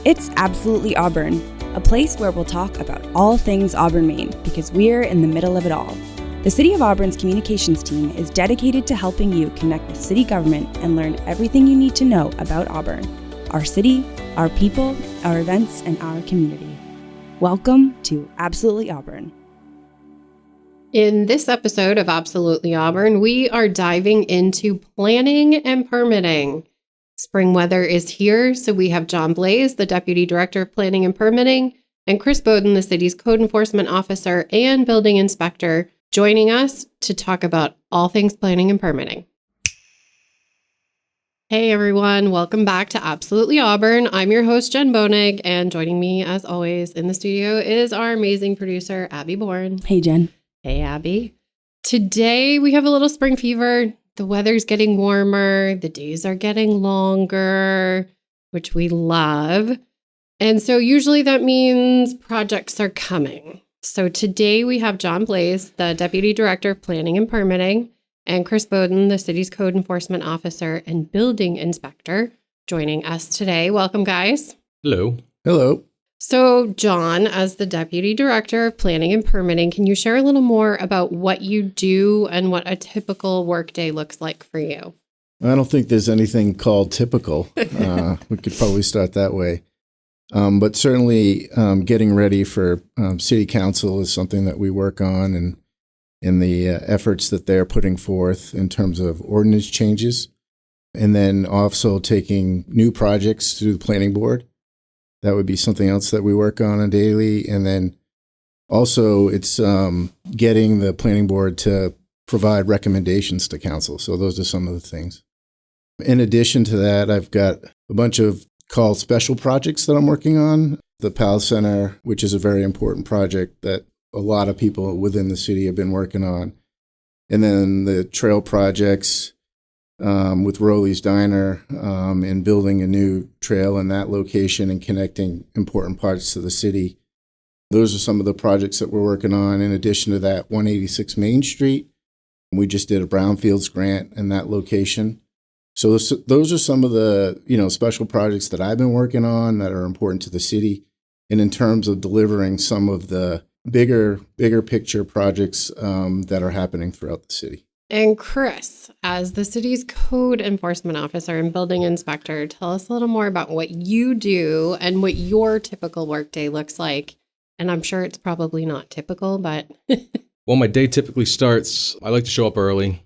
It's Absolutely Auburn, a place where we'll talk about all things Auburn, Maine, because we're in the middle of it all. The City of Auburn's communications team is dedicated to helping you connect with city government and learn everything you need to know about Auburn, our city, our people, our events, and our community. Welcome to Absolutely Auburn. In this episode of Absolutely Auburn, we are diving into planning and permitting. Spring weather is here, so we have John Blais, the Deputy Director of Planning and Permitting, and Kris Beaudoin, the city's Code Enforcement Officer and Building Inspector, joining us to talk about all things planning and permitting. Hey everyone, welcome back to Absolutely Auburn. I'm your host, Jenn Bonig, and joining me as always in the studio is our amazing producer, Abby Bourne. Hey, Jen. Hey, Abby. Today we have a little spring fever. The weather's getting warmer. The days are getting longer, which we love. And so usually that means projects are coming. So today we have John Blais, the Deputy Director of Planning and Permitting, and Kris Beaudoin, the city's Code Enforcement Officer and Building Inspector, joining us today. Welcome, guys. Hello. Hello. So, John, as the Deputy Director of Planning and Permitting, can you share a little more about what you do and what a typical workday looks like for you? I don't think there's anything called typical. We could probably start that way. But certainly getting ready for City Council is something that we work on, and in the efforts that they're putting forth in terms of ordinance changes, and then also taking new projects through the Planning Board. That would be something else that we work on daily. And then also it's getting the Planning Board to provide recommendations to council. So those are some of the things. In addition to that, I've got a bunch of called special projects that I'm working on. The PAL Center, which is a very important project that a lot of people within the city have been working on. And then the trail projects with Rowley's Diner and building a new trail in that location and connecting important parts to the city. Those are some of the projects that we're working on. In addition to that, 186 Main Street, we just did a brownfields grant in that location. So those are some of the special projects that I've been working on that are important to the city. And in terms of delivering some of the bigger picture projects that are happening throughout the city. And Kris, as the city's Code Enforcement Officer and Building Inspector, tell us a little more about what you do and what your typical workday looks like. And I'm sure it's probably not typical, but... Well, my day typically starts, I like to show up early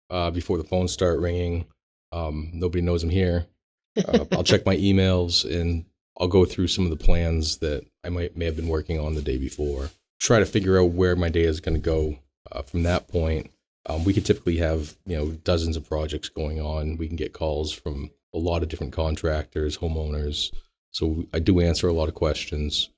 before the phones start ringing. Nobody knows I'm here. I'll check my emails and I'll go through some of the plans that I may have been working on the day before. Try to figure out where my day is going to go from that point. We could typically have, dozens of projects going on. We can get calls from a lot of different contractors, homeowners. So I do answer a lot of questions.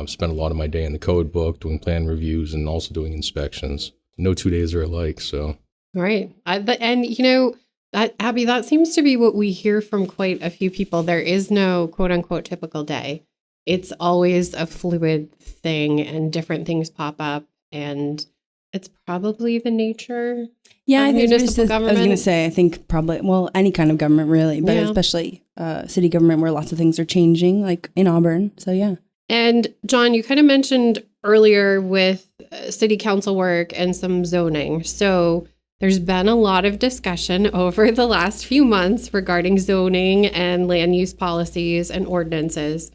Spend a lot of my day in the code book doing plan reviews and also doing inspections. No 2 days are alike, so. Right. Abby, that seems to be what we hear from quite a few people. There is no quote unquote typical day. It's always a fluid thing and different things pop up, and it's probably the nature of municipal government. I was going to say, I think probably, any kind of government really, but especially city government where lots of things are changing, like in Auburn. So, yeah. And John, you kind of mentioned earlier with city council work and some zoning. So there's been a lot of discussion over the last few months regarding zoning and land use policies and ordinances.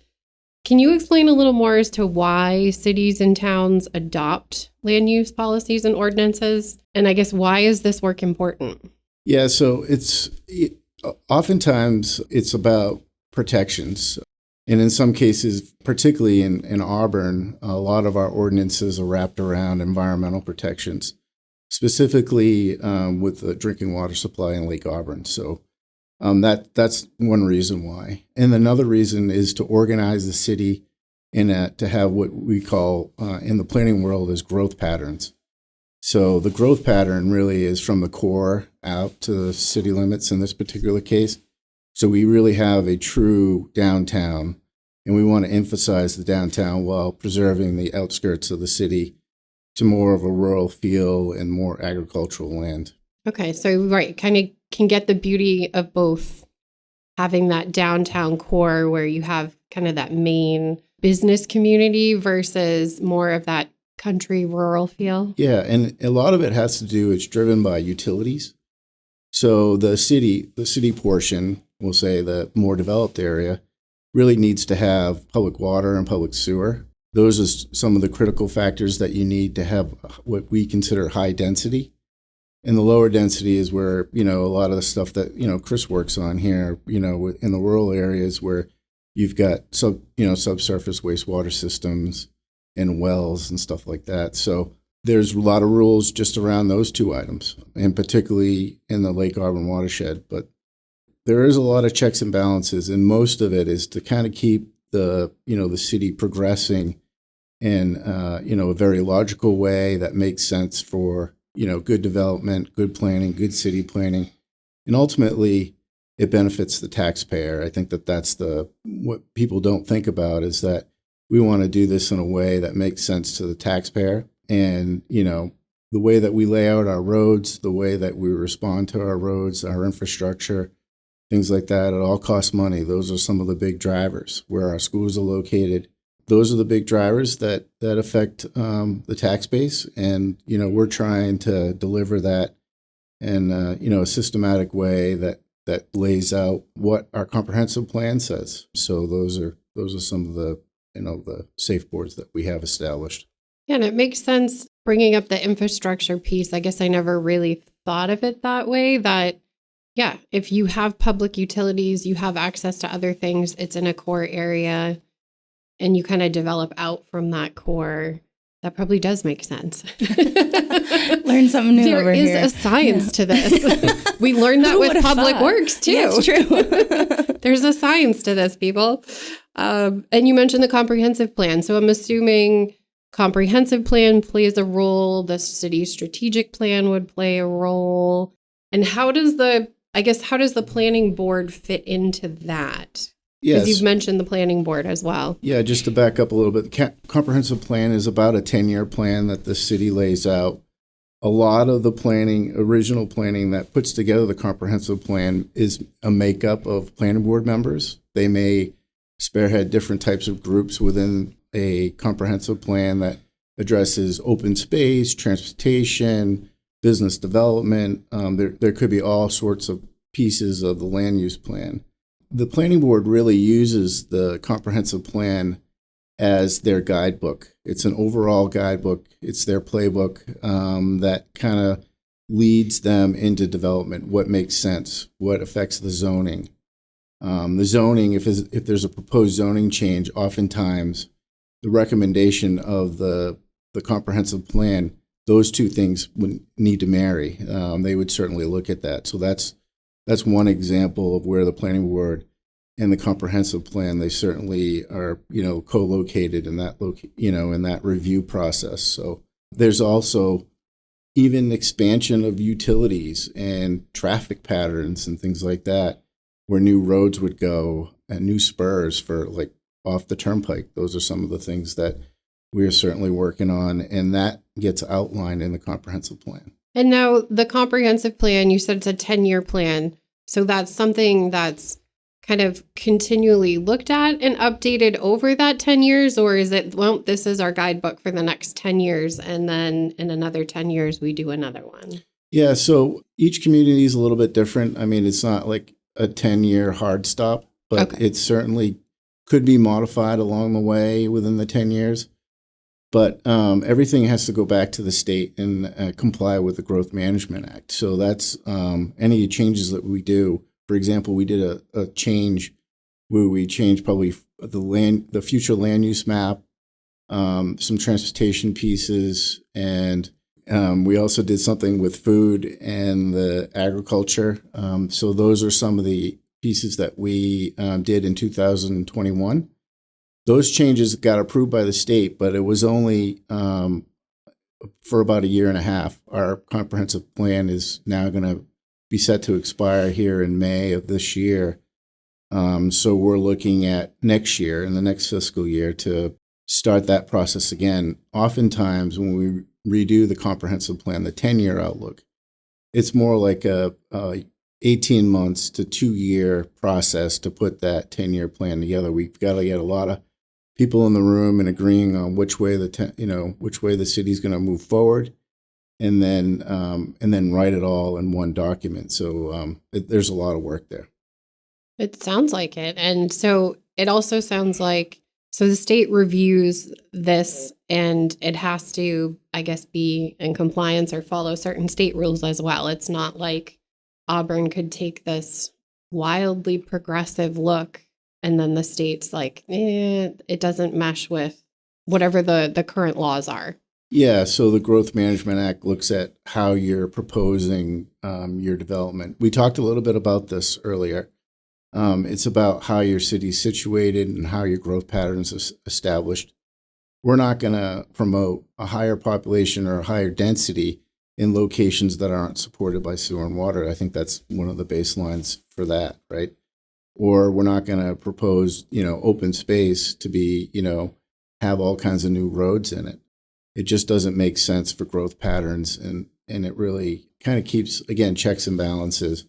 Can you explain a little more as to why cities and towns adopt land use policies and ordinances? And I guess, why is this work important? Yeah, so oftentimes it's about protections. And in some cases, particularly in Auburn, a lot of our ordinances are wrapped around environmental protections, specifically with the drinking water supply in Lake Auburn. So that's one reason why. And another reason is to organize the city to have what we call in the planning world as growth patterns. So the growth pattern really is from the core out to the city limits in this particular case. So we really have a true downtown, and we want to emphasize the downtown while preserving the outskirts of the city to more of a rural feel and more agricultural land. Okay, so kind of can get the beauty of both having that downtown core where you have kind of that main business community versus more of that country rural feel? Yeah, and a lot of it has to do, it's driven by utilities. So the city portion, we'll say the more developed area, really needs to have public water and public sewer. Those are some of the critical factors that you need to have what we consider high density. And the lower density is where, a lot of the stuff that, Kris works on here, in the rural areas where you've got subsurface wastewater systems and wells and stuff like that. So there's a lot of rules just around those two items, and particularly in the Lake Auburn watershed. But there is a lot of checks and balances, and most of it is to kind of keep the city progressing in a very logical way that makes sense for good development, good planning, good city planning, and ultimately it benefits the taxpayer. I think that's what people don't think about, is that we want to do this in a way that makes sense to the taxpayer. And, the way that we lay out our roads, the way that we respond to our roads, our infrastructure, things like that, it all costs money. Those are some of the big drivers. Where our schools are located, those are the big drivers that affect the tax base. And, we're trying to deliver that in, a systematic way that lays out what our comprehensive plan says. So those are some of the, the safe boards that we have established. Yeah, and it makes sense bringing up the infrastructure piece. I guess I never really thought of it that way, that, yeah, if you have public utilities, you have access to other things, it's in a core area, and you kind of develop out from that core. That probably does make sense. Learn something new over here. There is a science to this. We learned that with Public Works, too. Yeah, it's true. There's a science to this, people. And you mentioned the comprehensive plan. So I'm assuming comprehensive plan plays a role. The city strategic plan would play a role. And how does the planning board fit into that? Yes. Because you've mentioned the planning board as well. Yeah, just to back up a little bit, the comprehensive plan is about a 10-year plan that the city lays out. A lot of the original planning that puts together the comprehensive plan is a makeup of planning board members. They may spearhead different types of groups within a comprehensive plan that addresses open space, transportation, business development. There could be all sorts of pieces of the land use plan. The planning board really uses the comprehensive plan as their guidebook. It's an overall guidebook. It's their playbook that kind of leads them into development, what makes sense, what affects the zoning. The zoning, if there's a proposed zoning change, oftentimes the recommendation of the comprehensive plan, those two things would need to marry. They would certainly look at that. So that's one example of where the planning board and the comprehensive plan, they certainly are, co-located in that in that review process. So there's also even expansion of utilities and traffic patterns and things like that, where new roads would go and new spurs for like off the turnpike. Those are some of the things that we are certainly working on, and that gets outlined in the comprehensive plan. And now the comprehensive plan, you said it's a 10-year plan. So that's something that's kind of continually looked at and updated over that 10 years? Or is it, well, this is our guidebook for the next 10 years, and then in another 10 years, we do another one? Yeah, so each community is a little bit different. I mean, it's not like a 10-year hard stop, but It certainly could be modified along the way within the 10 years. But everything has to go back to the state and comply with the Growth Management Act. So that's any changes that we do. For example, we did a change where we changed probably the future land use map, some transportation pieces, and we also did something with food and the agriculture. So those are some of the pieces that we did in 2021. Those changes got approved by the state, but it was only for about a year and a half. Our comprehensive plan is now going to be set to expire here in May of this year. So we're looking at next year, in the next fiscal year, to start that process again. Oftentimes when we redo the comprehensive plan, the 10-year outlook, it's more like a 18 months to 2-year process to put that 10-year plan together. We've got to get a lot of people in the room and agreeing on which way which way the city's going to move forward, and then write it all in one document. So there's a lot of work there. It sounds like it. And so it also sounds like, so the state reviews this and it has to, I guess, be in compliance or follow certain state rules as well. It's not like Auburn could take this wildly progressive look and then the state's like, it doesn't mesh with whatever the current laws are. Yeah, so the Growth Management Act looks at how you're proposing your development. We talked a little bit about this earlier. It's about how your city's situated and how your growth patterns are established. We're not going to promote a higher population or a higher density in locations that aren't supported by sewer and water. I think that's one of the baselines for that, right? Or we're not going to propose, open space to be, have all kinds of new roads in it. It just doesn't make sense for growth patterns, and it really kind of keeps, again, checks and balances.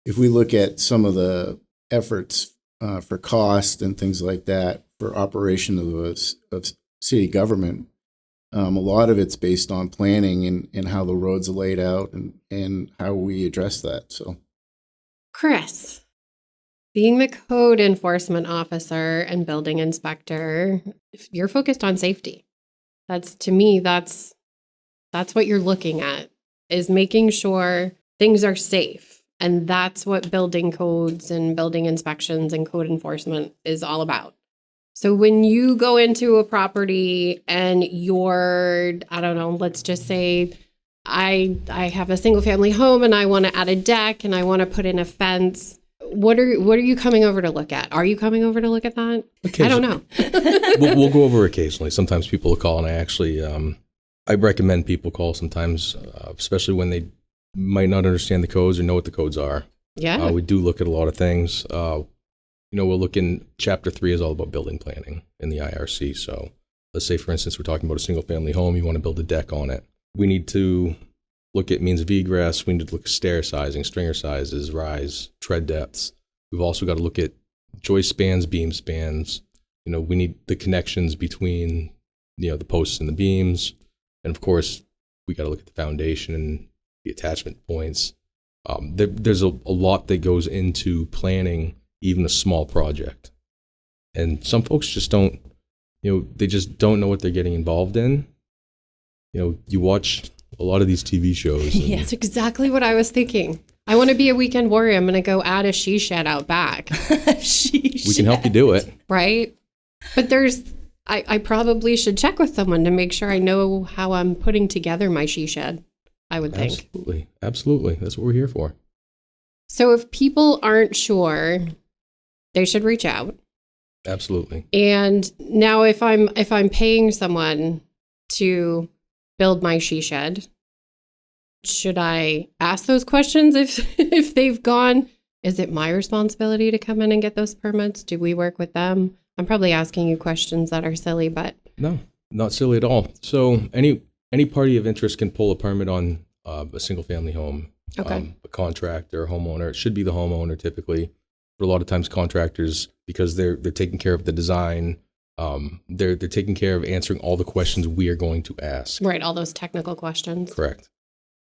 If we look at some of the efforts for cost and things like that for operation of city government, a lot of it's based on planning and how the roads are laid out and how we address that. So, Kris, being the code enforcement officer and building inspector, you're focused on safety. To me, that's what you're looking at, is making sure things are safe. And that's what building codes and building inspections and code enforcement is all about. So when you go into a property and you're, I don't know, let's just say I have a single family home and I want to add a deck and I want to put in a fence. What are you coming over to look at? Are you coming over to look at that? I don't know. we'll go over occasionally. Sometimes people will call, and I actually I recommend people call sometimes, especially when they might not understand the codes or know what the codes are. Yeah. We do look at a lot of things. We'll look in Chapter 3 is all about building planning in the IRC. So let's say, for instance, we're talking about a single family home. You want to build a deck on it. We need to look at means of egress. We need to look at stair sizing, stringer sizes, rise, tread depths. We've also got to look at joist spans, beam spans. We need the connections between, the posts and the beams. And of course, we got to look at the foundation and the attachment points. There's a lot that goes into planning even a small project. And some folks just don't, they just don't know what they're getting involved in. You watch a lot of these TV shows. Yeah, that's exactly what I was thinking. I want to be a weekend warrior. I'm going to go add a she shed out back. We can help you do it. Right? But I probably should check with someone to make sure I know how I'm putting together my she shed, I would think. Absolutely. That's what we're here for. So if people aren't sure, they should reach out. Absolutely. And now if I'm paying someone to build my she shed, should I ask those questions if they've gone? Is it my responsibility to come in and get those permits? Do we work with them? I'm probably asking you questions that are silly, but no, not silly at all. So any party of interest can pull a permit on a single family home. Okay. A contractor, a homeowner. It should be the homeowner typically, but a lot of times contractors, because they're taking care of the design. They're taking care of answering all the questions we are going to ask. Right, all those technical questions. Correct.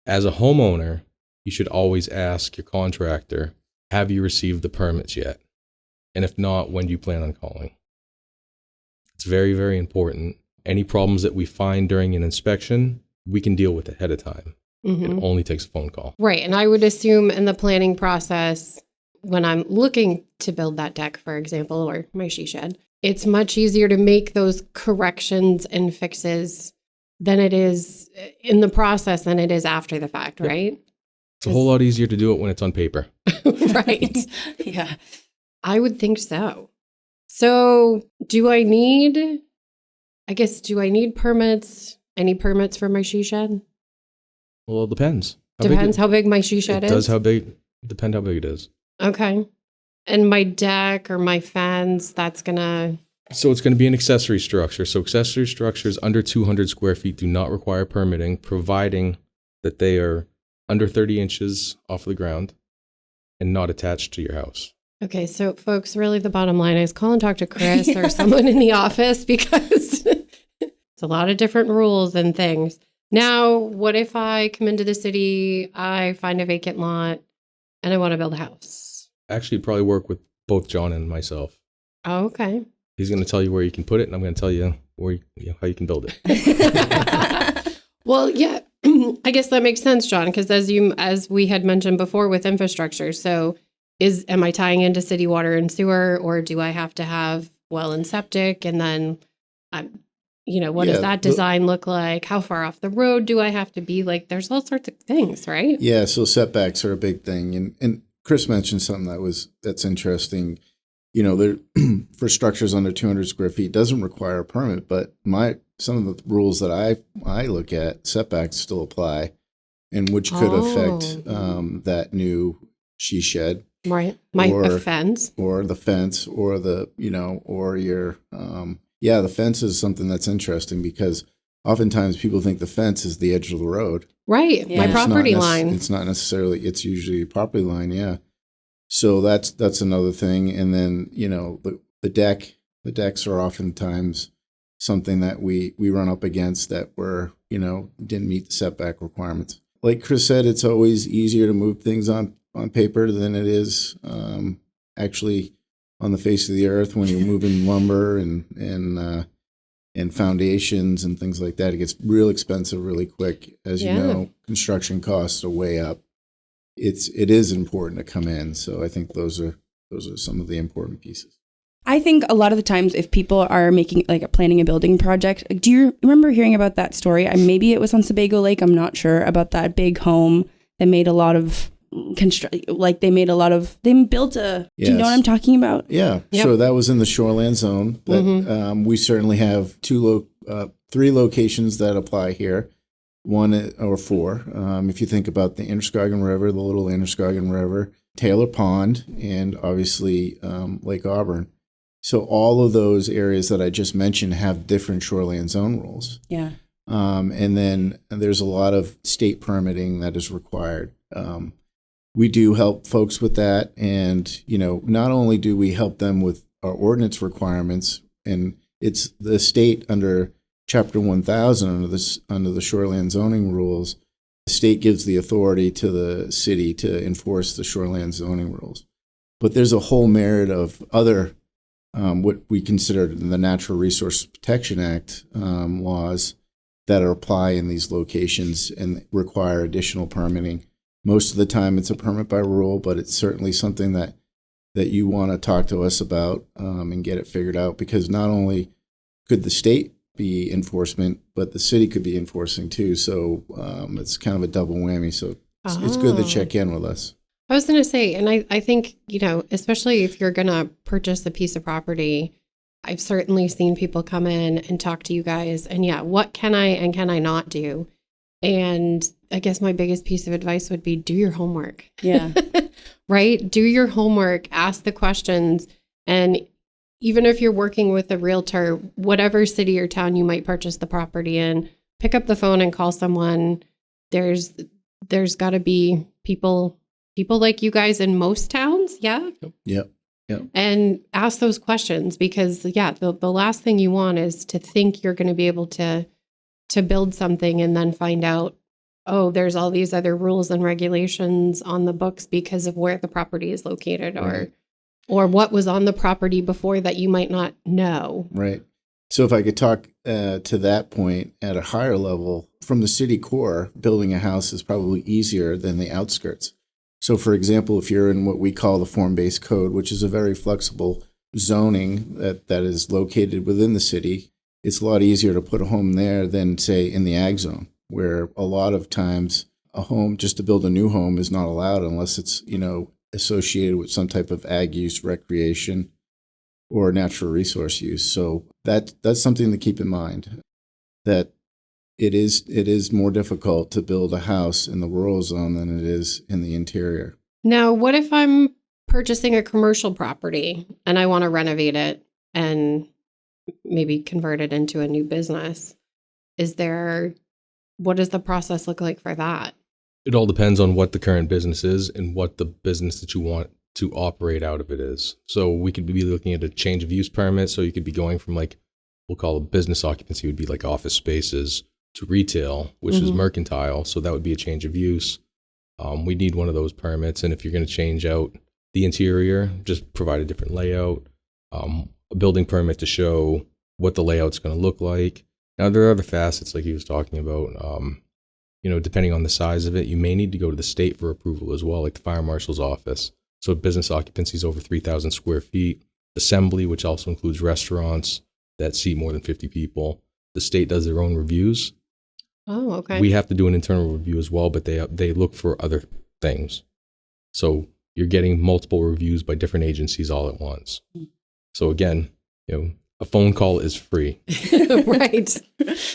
As a homeowner, you should always ask your contractor, have you received the permits yet? And if not, when do you plan on calling? It's very, very important. Any problems that we find during an inspection, we can deal with ahead of time. Mm-hmm. It only takes a phone call. Right, and I would assume in the planning process, when I'm looking to build that deck, for example, or my she shed, it's much easier to make those corrections and fixes than it is in the process than it is after the fact, right? It's a whole lot easier to do it when it's on paper. Right. Yeah. I would think so. So do I need permits? Any permits for my she shed? Well, it depends. Depends how big my she shed is? It does depend how big it is. Okay. And my deck or my fence, So it's going to be an accessory structure. So accessory structures under 200 square feet do not require permitting, providing that they are under 30 inches off the ground and not attached to your house. Okay, so folks, really the bottom line is call and talk to Kris or someone in the office because it's a lot of different rules and things. Now, what if I come into the city, I find a vacant lot, and I want to build a house? Actually, probably work with both John and myself. Oh, okay. He's going to tell you where you can put it, and I'm going to tell you how you can build it. Well, yeah, I guess that makes sense, John, because as we had mentioned before with infrastructure, so am I tying into city water and sewer, or do I have to have well and septic, and then what does that design look like? How far off the road do I have to be? Like, there's all sorts of things, right? Yeah, so setbacks are a big thing, and Kris mentioned something that's interesting. For structures under 200 square feet doesn't require a permit, but some of the rules that I look at, setbacks still apply, and which could affect that new she shed, right? Fence, or the fence, or or your the fence is something that's interesting because oftentimes people think the fence is the edge of the road, right? Yeah. My property line. It's not necessarily. It's usually a property line, yeah. So that's another thing. And then, the decks are oftentimes something that we run up against that didn't meet the setback requirements. Like Kris said, it's always easier to move things on paper than it is actually on the face of the earth when you're moving lumber and foundations and things like that. It gets real expensive really quick. As you know, construction costs are way up. It is important to come in. So I think those are some of the important pieces. I think a lot of the times if people are making planning a building project, do you remember hearing about that story? Maybe it was on Sebago Lake. I'm not sure, about that big home that made a lot of they built a, do you know what I'm talking about? Yeah. Yep. So that was in the shoreland zone. But, we certainly have 3 locations that apply here. 1 or 4. If you think about the Androscoggin River, the Little Androscoggin River, Taylor Pond, and obviously Lake Auburn. So all of those areas that I just mentioned have different shoreline zone rules. Yeah. And then there's a lot of state permitting that is required. We do help folks with that. And, not only do we help them with our ordinance requirements, and it's the state under Chapter 1000 under the shoreline zoning rules, the state gives the authority to the city to enforce the shoreline zoning rules. But there's a whole myriad of other what we consider the Natural Resource Protection Act laws that apply in these locations and require additional permitting. Most of the time it's a permit by rule, but it's certainly something that you want to talk to us about and get it figured out, because not only could the state be enforcement, but the city could be enforcing too. So it's kind of a double whammy. So it's good to check in with us. I was going to say, and I think, especially if you're going to purchase a piece of property, I've certainly seen people come in and talk to you guys and what can I and can I not do? And I guess my biggest piece of advice would be do your homework. Yeah. Right? Do your homework, ask the questions, and even if you're working with a realtor, whatever city or town you might purchase the property in, pick up the phone and call someone. There's got to be people like you guys in most towns. Yeah. Yep. And ask those questions, because the last thing you want is to think you're going to be able to build something and then find out, oh, there's all these other rules and regulations on the books because of where the property is located, right, or what was on the property before that you might not know. Right. So if I could talk to that point at a higher level, from the city core, building a house is probably easier than the outskirts. So for example, if you're in what we call the form-based code, which is a very flexible zoning that is located within the city, it's a lot easier to put a home there than, say, in the ag zone, where a lot of times a home, just to build a new home, is not allowed unless it's, associated with some type of ag use, recreation, or natural resource use. So that's something to keep in mind, that it is more difficult to build a house in the rural zone than it is in the interior. Now, what if I'm purchasing a commercial property and I want to renovate it and maybe convert it into a new business? What does the process look like for that? It all depends on what the current business is and what the business that you want to operate out of it is. So we could be looking at a change of use permit. So you could be going from like, we'll call a business occupancy would be like office spaces to retail, which is mercantile. So that would be a change of use. We need one of those permits. And if you're going to change out the interior, just provide a different layout, a building permit to show what the layout's going to look like. Now, there are other facets like he was talking about. Depending on the size of it, you may need to go to the state for approval as well, like the fire marshal's office. So business occupancy is over 3,000 square feet. Assembly, which also includes restaurants that seat more than 50 people. The state does their own reviews. Oh, okay. We have to do an internal review as well, but they look for other things. So you're getting multiple reviews by different agencies all at once. So again, a phone call is free. Right.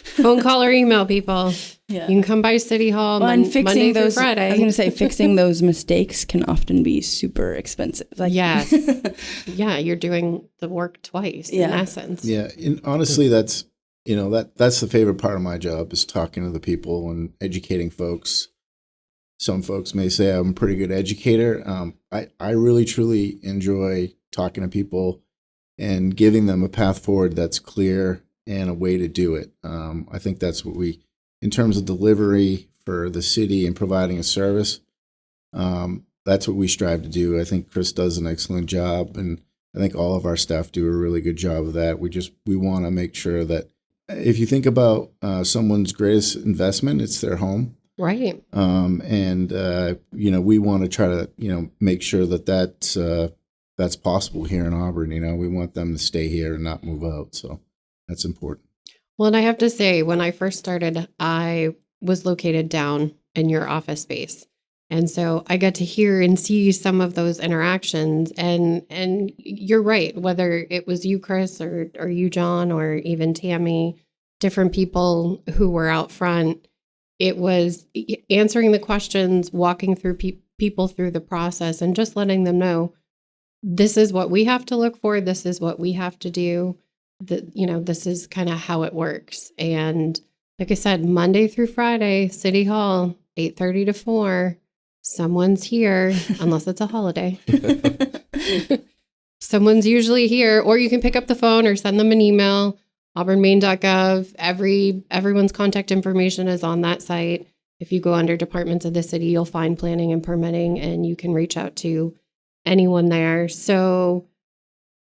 Phone call or email, people. Yeah. You can come by City Hall and Monday fixing through those, Friday. I was going to say, fixing those mistakes can often be super expensive. Like, yes. Yeah, you're doing the work twice in essence. Yeah, and honestly, that's that's the favorite part of my job is talking to the people and educating folks. Some folks may say I'm a pretty good educator. I really truly enjoy talking to people and giving them a path forward that's clear and a way to do it. I think that's what in terms of delivery for the city and providing a service, that's what we strive to do. I think Kris does an excellent job, and I think all of our staff do a really good job of that. We want to make sure that if you think about someone's greatest investment, it's their home. Right. We want to try to, make sure that that's possible here in Auburn. We want them to stay here and not move out. So that's important. Well, and I have to say, when I first started, I was located down in your office space. And so I got to hear and see some of those interactions. And you're right, whether it was you, Kris, or you, John, or even Tammy, different people who were out front, it was answering the questions, walking through people through the process, and just letting them know, this is what we have to look for. This is what we have to do. This is kind of how it works. And like I said, Monday through Friday, City Hall, 8:30 to 4. Someone's here, unless it's a holiday. Someone's usually here, or you can pick up the phone or send them an email, auburnmaine.gov. Everyone's contact information is on that site. If you go under departments of the city, you'll find planning and permitting, and you can reach out to anyone there. So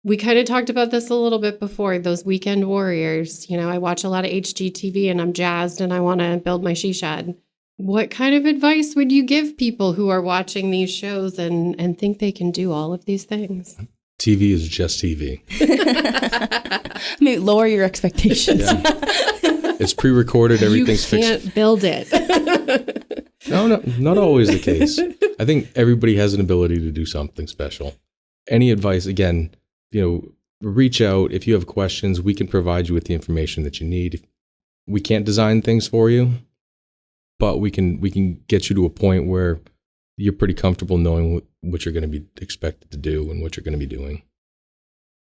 we kind of talked about this a little bit before, those weekend warriors. I watch a lot of HGTV and I'm jazzed and I want to build my she shed. What kind of advice would you give people who are watching these shows and think they can do all of these things? TV is just TV. Maybe lower your expectations. Yeah. It's pre-recorded. Everything's fixed. You can't build it. No, not always the case. I think everybody has an ability to do something special. Any advice, again, reach out. If you have questions, we can provide you with the information that you need. We can't design things for you, but we can get you to a point where you're pretty comfortable knowing what you're going to be expected to do and what you're going to be doing.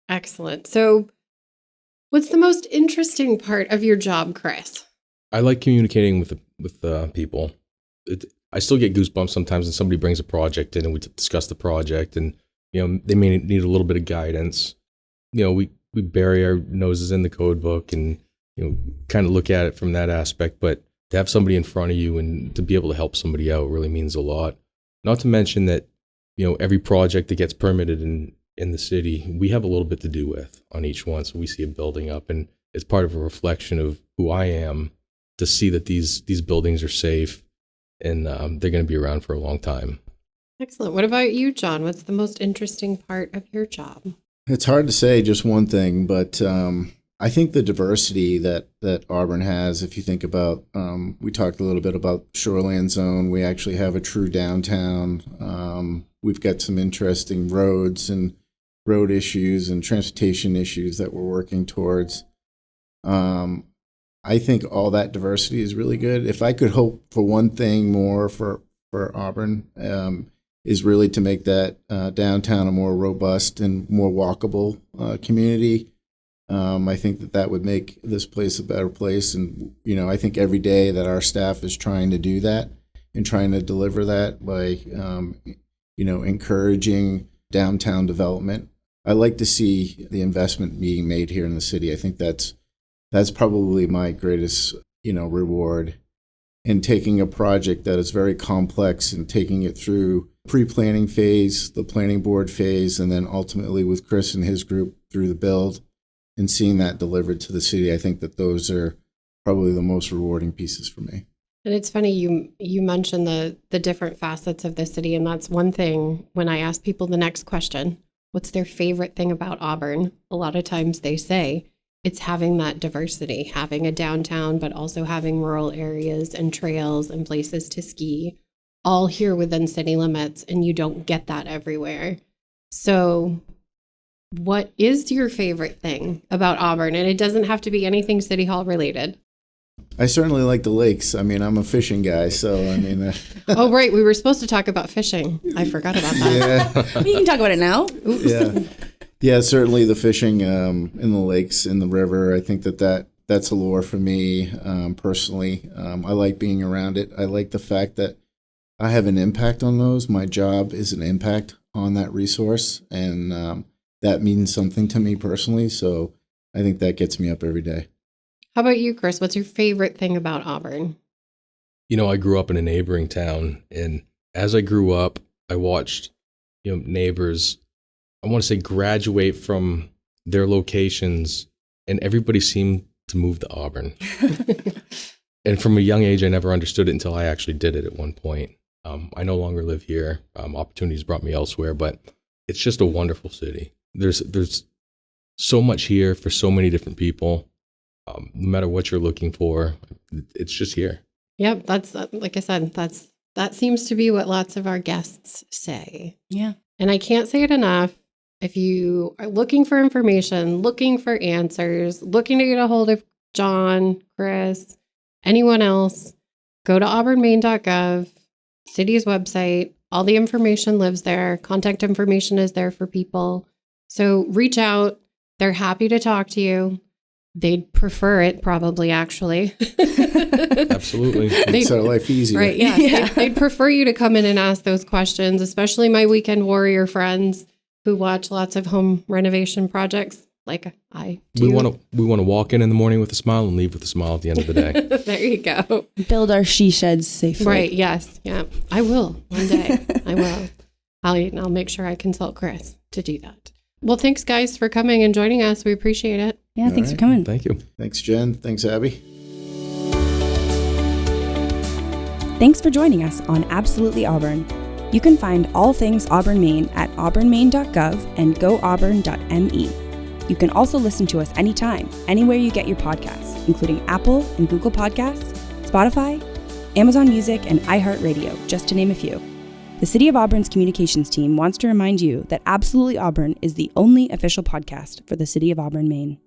Excellent. So what's the most interesting part of your job, Kris? I like communicating with people. I still get goosebumps sometimes when somebody brings a project in and we discuss the project, and they may need a little bit of guidance. We bury our noses in the code book and kind of look at it from that aspect, but to have somebody in front of you and to be able to help somebody out really means a lot. Not to mention that every project that gets permitted in the city, we have a little bit to do with on each one. So we see it building up, and it's part of a reflection of who I am to see that these buildings are safe and they're going to be around for a long time. Excellent. What about you, John? What's the most interesting part of your job? It's hard to say just one thing, but I think the diversity that Auburn has, if you think about, we talked a little bit about shoreland zone. We actually have a true downtown. We've got some interesting roads and road issues and transportation issues that we're working towards. I think all that diversity is really good. If I could hope for one thing more for Auburn, is really to make that downtown a more robust and more walkable community. I think that would make this place a better place. And, I think every day that our staff is trying to do that in trying to deliver that by, encouraging downtown development. I like to see the investment being made here in the city. I think that's probably my greatest, reward in taking a project that is very complex and taking it through pre-planning phase, the planning board phase, and then ultimately with Kris and his group through the build and seeing that delivered to the city. I think that those are probably the most rewarding pieces for me. And it's funny, you mentioned the different facets of the city, and that's one thing when I ask people the next question, what's their favorite thing about Auburn? A lot of times they say it's having that diversity, having a downtown, but also having rural areas and trails and places to ski, all here within city limits, and you don't get that everywhere. So what is your favorite thing about Auburn? And it doesn't have to be anything City Hall related. I certainly like the lakes. I mean, I'm a fishing guy, so I mean. Oh, right. We were supposed to talk about fishing. I forgot about that. Yeah. You can talk about it now. Yeah. Yeah, certainly the fishing in the lakes, in the river. I think that's a lure for me personally. I like being around it. I like the fact that I have an impact on those. My job is an impact on that resource, and that means something to me personally. So I think that gets me up every day. How about you, Kris? What's your favorite thing about Auburn? I grew up in a neighboring town, and as I grew up, I watched, neighbors, I want to say, graduate from their locations, and everybody seemed to move to Auburn. And from a young age, I never understood it until I actually did it at one point. I no longer live here. Opportunities brought me elsewhere, but it's just a wonderful city. There's so much here for so many different people. No matter what you're looking for, it's just here. Yep, that's like I said, that seems to be what lots of our guests say. Yeah. And I can't say it enough. If you are looking for information, looking for answers, looking to get a hold of John, Kris, anyone else, go to auburnmaine.gov, city's website. All the information lives there. Contact information is there for people. So reach out. They're happy to talk to you. They'd prefer it, probably, actually. Absolutely. Makes our life easier. Right, yeah. Yeah. They'd prefer you to come in and ask those questions, especially my weekend warrior friends who watch lots of home renovation projects like I do. We want to walk in the morning with a smile and leave with a smile at the end of the day. There you go. Build our she sheds safely. Right, yes. Yeah. I will one day. I will. I'll make sure I consult Kris to do that. Well, thanks, guys, for coming and joining us. We appreciate it. Yeah, thanks for coming. Thank you. Thanks, Jen. Thanks, Abby. Thanks for joining us on Absolutely Auburn. You can find all things Auburn, Maine at auburnmaine.gov and goauburn.me. You can also listen to us anytime, anywhere you get your podcasts, including Apple and Google Podcasts, Spotify, Amazon Music, and iHeartRadio, just to name a few. The City of Auburn's communications team wants to remind you that Absolutely Auburn is the only official podcast for the City of Auburn, Maine.